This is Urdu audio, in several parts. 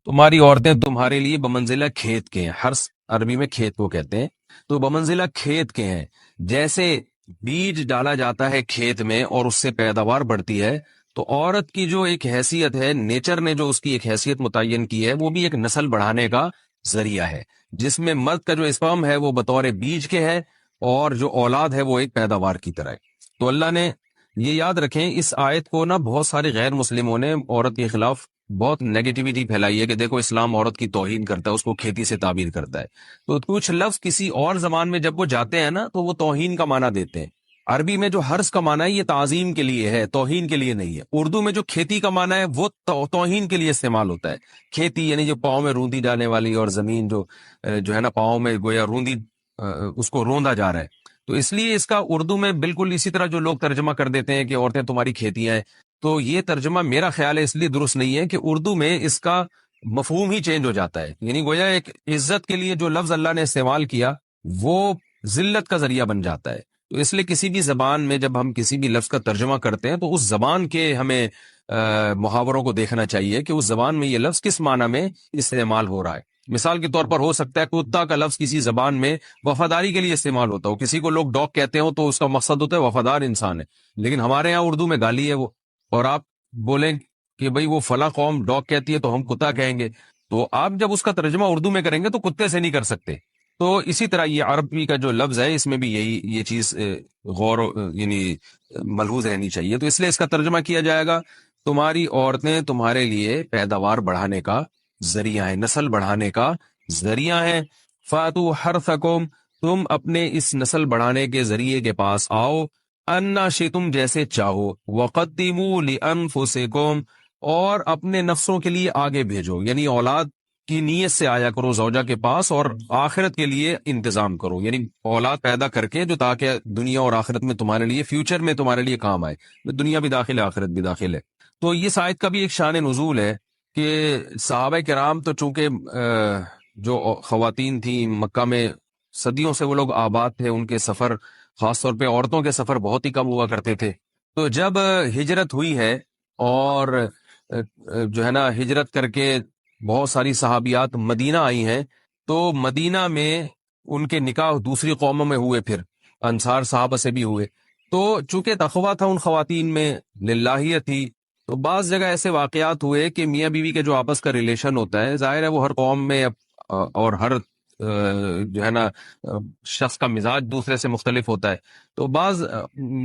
تمہاری عورتیں تمہارے لیے بمنزلہ کھیت کے ہیں. حرث عربی میں کھیت کو کہتے ہیں. تو بمنزلہ کھیت کے ہیں. جیسے بیج ڈالا جاتا ہے کھیت میں اور اس سے پیداوار بڑھتی ہے، تو عورت کی جو ایک حیثیت ہے، نیچر نے جو اس کی ایک حیثیت متعین کی ہے، وہ بھی ایک نسل بڑھانے کا ذریعہ ہے، جس میں مرد کا جو اسپرم ہے وہ بطور بیج کے ہے اور جو اولاد ہے وہ ایک پیداوار کی طرح ہے. تو اللہ نے یہ یاد رکھیں، اس آیت کو نا بہت سارے غیر مسلموں نے عورت کے خلاف بہت نیگیٹیوٹی پھیلائی ہے کہ دیکھو اسلام عورت کی توہین کرتا ہے، اس کو کھیتی سے تعبیر کرتا ہے. تو کچھ لفظ کسی اور زبان میں جب وہ جاتے ہیں نا تو وہ توہین کا معنی دیتے ہیں. عربی میں جو حرث کا معنی ہے یہ تعظیم کے لیے ہے، توہین کے لیے نہیں ہے. اردو میں جو کھیتی کا معنی ہے وہ توہین کے لیے استعمال ہوتا ہے. کھیتی یعنی جو پاؤں میں روندی جانے والی، اور زمین جو ہے نا پاؤں میں گویا روندی، اس کو روندا جا رہا ہے. تو اس لیے اس کا اردو میں بالکل اسی طرح جو لوگ ترجمہ کر دیتے ہیں کہ عورتیں تمہاری کھیتیاں ہیں، تو یہ ترجمہ میرا خیال ہے اس لیے درست نہیں ہے کہ اردو میں اس کا مفہوم ہی چینج ہو جاتا ہے. یعنی گویا ایک عزت کے لیے جو لفظ اللہ نے استعمال کیا وہ ذلت کا ذریعہ بن جاتا ہے. تو اس لیے کسی بھی زبان میں جب ہم کسی بھی لفظ کا ترجمہ کرتے ہیں تو اس زبان کے ہمیں محاوروں کو دیکھنا چاہیے کہ اس زبان میں یہ لفظ کس معنی میں استعمال ہو رہا ہے. مثال کے طور پر ہو سکتا ہے کتا کا لفظ کسی زبان میں وفاداری کے لیے استعمال ہوتا ہو، کسی کو لوگ ڈاگ کہتے ہو تو اس کا مقصد ہوتا ہے وفادار انسان ہے، لیکن ہمارے یہاں اردو میں گالی ہے وہ. اور آپ بولیں کہ بھئی وہ فلاں قوم ڈاگ کہتی ہے تو ہم کتا کہیں گے، تو آپ جب اس کا ترجمہ اردو میں کریں گے تو کتے سے نہیں کر سکتے. تو اسی طرح یہ عربی کا جو لفظ ہے اس میں بھی یہ چیز غور یعنی ملحوظ رہنی چاہیے. تو اس لیے اس کا ترجمہ کیا جائے گا تمہاری عورتیں تمہارے لیے پیداوار بڑھانے کا ذریعہ ہیں، نسل بڑھانے کا ذریعہ ہیں. فاتو حرثکم، تم اپنے اس نسل بڑھانے کے ذریعے کے پاس آؤ، انا شئتم، جیسے چاہو، وقدموا لانفسکم، اور اپنے نفسوں کے لیے آگے بھیجو. یعنی اولاد کی نیت سے آیا کرو زوجہ کے پاس اور آخرت کے لیے انتظام کرو، یعنی اولاد پیدا کر کے جو تاکہ دنیا اور آخرت میں تمہارے لیے، فیوچر میں تمہارے لیے کام آئے. دنیا بھی داخل ہے، آخرت بھی داخل ہے. تو یہ آیت کا بھی ایک شان نزول ہے کہ صحابہ کرام تو چونکہ جو خواتین تھیں مکہ میں صدیوں سے وہ لوگ آباد تھے، ان کے سفر خاص طور پہ عورتوں کے سفر بہت ہی کم ہوا کرتے تھے. تو جب ہجرت ہوئی ہے اور جو ہے نا ہجرت کر کے بہت ساری صحابیات مدینہ آئی ہیں، تو مدینہ میں ان کے نکاح دوسری قوموں میں ہوئے، پھر انصار صحابہ سے بھی ہوئے. تو چونکہ تقویٰ تھا ان خواتین میں، للہیت تھی، تو بعض جگہ ایسے واقعات ہوئے کہ میاں بیوی کے جو آپس کا ریلیشن ہوتا ہے، ظاہر ہے وہ ہر قوم میں اور ہر جو ہے نا شخص کا مزاج دوسرے سے مختلف ہوتا ہے. تو بعض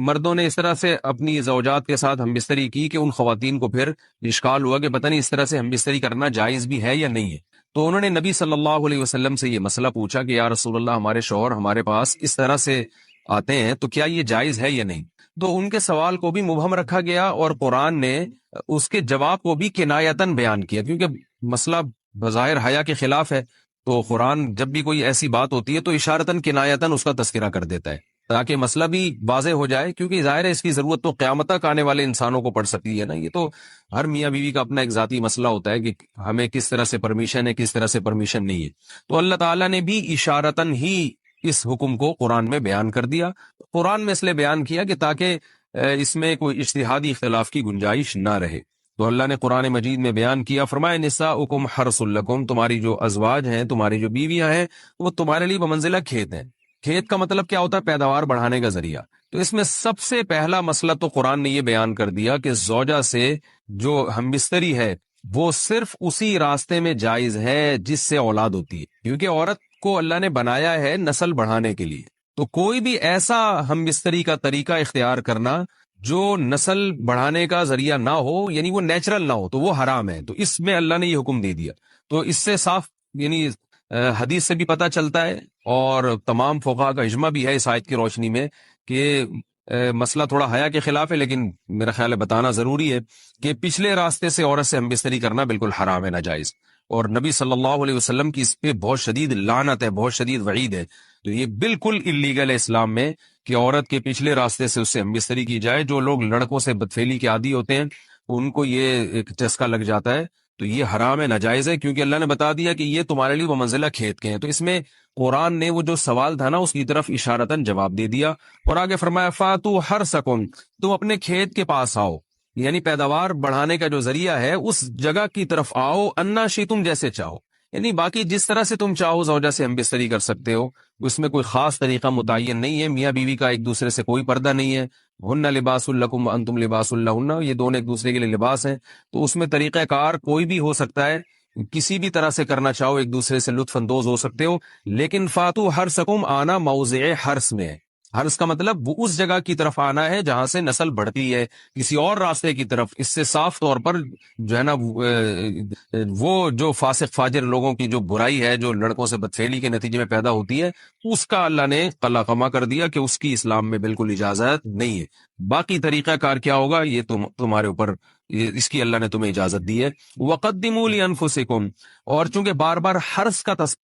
مردوں نے اس طرح سے اپنی زوجات کے ساتھ ہم بستری کی کہ ان خواتین کو پھر اشکال ہوا کہ پتہ نہیں اس طرح سے ہم بستری کرنا جائز بھی ہے یا نہیں ہے. تو انہوں نے نبی صلی اللہ علیہ وسلم سے یہ مسئلہ پوچھا کہ یا رسول اللہ، ہمارے شوہر ہمارے پاس اس طرح سے آتے ہیں تو کیا یہ جائز ہے یا نہیں. تو ان کے سوال کو بھی مبہم رکھا گیا اور قرآن نے اس کے جواب کو بھی کنایتاً بیان کیا، کیونکہ مسئلہ بظاہر حیا کے خلاف ہے. تو قرآن جب بھی کوئی ایسی بات ہوتی ہے تو اشارتاً کنایتاً اس کا تذکرہ کر دیتا ہے تاکہ مسئلہ بھی واضح ہو جائے، کیونکہ ظاہر ہے اس کی ضرورت تو قیامت تک آنے والے انسانوں کو پڑ سکتی ہے نا. یہ تو ہر میاں بیوی کا اپنا ایک ذاتی مسئلہ ہوتا ہے کہ ہمیں کس طرح سے پرمیشن ہے، کس طرح سے پرمیشن نہیں ہے. تو اللہ تعالیٰ نے بھی اشارتاً ہی اس حکم کو قرآن میں بیان کر دیا. قرآن میں اس لیے بیان کیا کہ تاکہ اس میں کوئی اجتہادی اختلاف کی گنجائش نہ رہے. تو اللہ نے قرآن مجید میں بیان کیا، فرمائے نساؤکم حرث لکم، تمہاری جو ازواج ہیں، تمہاری جو بیویاں ہیں، وہ تمہارے لیے بمنزلہ کھیت ہیں. کھیت کا مطلب کیا ہوتا ہے؟ پیداوار بڑھانے کا ذریعہ. تو اس میں سب سے پہلا مسئلہ تو قرآن نے یہ بیان کر دیا کہ زوجہ سے جو ہمبستری ہے وہ صرف اسی راستے میں جائز ہے جس سے اولاد ہوتی ہے، کیونکہ عورت کو اللہ نے بنایا ہے نسل بڑھانے کے لیے. تو کوئی بھی ایسا ہمبستری کا طریقہ اختیار کرنا جو نسل بڑھانے کا ذریعہ نہ ہو، یعنی وہ نیچرل نہ ہو، تو وہ حرام ہے. تو اس میں اللہ نے یہ حکم دے دیا. تو اس سے صاف یعنی حدیث سے بھی پتہ چلتا ہے اور تمام فقہا کا اجماع بھی ہے اس آیت کی روشنی میں کہ مسئلہ تھوڑا حیا کے خلاف ہے، لیکن میرا خیال ہے بتانا ضروری ہے کہ پچھلے راستے سے عورت سے ہمبستری کرنا بالکل حرام ہے، ناجائز. اور نبی صلی اللہ علیہ وسلم کی اس پہ بہت شدید لعنت ہے، بہت شدید وعید ہے. تو یہ بالکل اللیگل ہے اسلام میں کہ عورت کے پچھلے راستے سے اس سے ہمبستری کی جائے. جو لوگ لڑکوں سے بدفعلی کے عادی ہوتے ہیں ان کو یہ ایک چسکا لگ جاتا ہے، تو یہ حرام ہے، ناجائز ہے، کیونکہ اللہ نے بتا دیا کہ یہ تمہارے لیے بمنزلہ کھیت کے ہیں. تو اس میں قرآن نے وہ جو سوال تھا نا اس کی طرف اشارتاً جواب دے دیا اور آگے فرمایا فاتو حرثکم، تم اپنے کھیت کے پاس آؤ. یعنی پیداوار بڑھانے کا جو ذریعہ ہے اس جگہ کی طرف آؤ، انا شی تم جیسے چاہو، یعنی باقی جس طرح سے تم چاہو زوجہ سے ہم بستری کر سکتے ہو، اس میں کوئی خاص طریقہ متعین نہیں ہے، میاں بیوی کا ایک دوسرے سے کوئی پردہ نہیں ہے، ہن لباس لکم وانتم لباس لہن، یہ دونوں ایک دوسرے کے لیے لباس ہیں، تو اس میں طریقہ کار کوئی بھی ہو سکتا ہے، کسی بھی طرح سے کرنا چاہو ایک دوسرے سے لطف اندوز ہو سکتے ہو، لیکن فاتو حرثکم آنا موضع حرث میں ہے، حرث کا مطلب وہ اس جگہ کی طرف آنا ہے جہاں سے نسل بڑھتی ہے، کسی اور راستے کی طرف اس سے صاف طور پر جو ہے نا وہ جو فاسق فاجر لوگوں کی جو برائی ہے جو لڑکوں سے بدفعلی کے نتیجے میں پیدا ہوتی ہے، اس کا اللہ نے قلع قما کر دیا کہ اس کی اسلام میں بالکل اجازت نہیں ہے۔ باقی طریقہ کار کیا ہوگا یہ تمہارے اوپر، اس کی اللہ نے تمہیں اجازت دی ہے۔ وَقَدِّمُوا لِأَنفُسِكُمْ، اور چونکہ بار بار حرث کا